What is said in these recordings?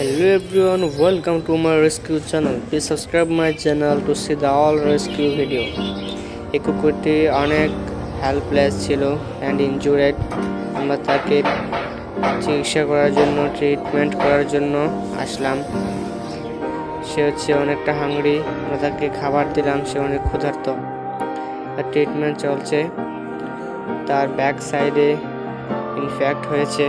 Hello everyone, welcome to my rescue channel. Please subscribe my channel to see the all rescue video. এই কুকুরটি অনেক helpless ছিল and ইনজুরেড। আমরা তাকে চিকিৎসা করার জন্য ট্রিটমেন্ট করার জন্য আসলাম। সে অনেকটা হাংরি। আমরা তাকে খাবার দিলাম, সে অনেক ক্ষুধার্ত। তার ট্রিটমেন্ট চলছে। তার ব্যাক সাইডে ইনফেক্ট হয়েছে।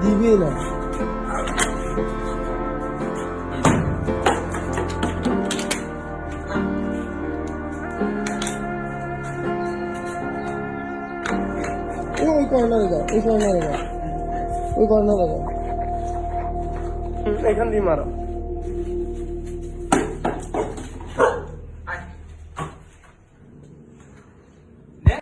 দিবে না ওই কর্নারে যাও, ওই কর্নারে যাও, ওই কর্নারে যাও, এখান দিয়ে মারো।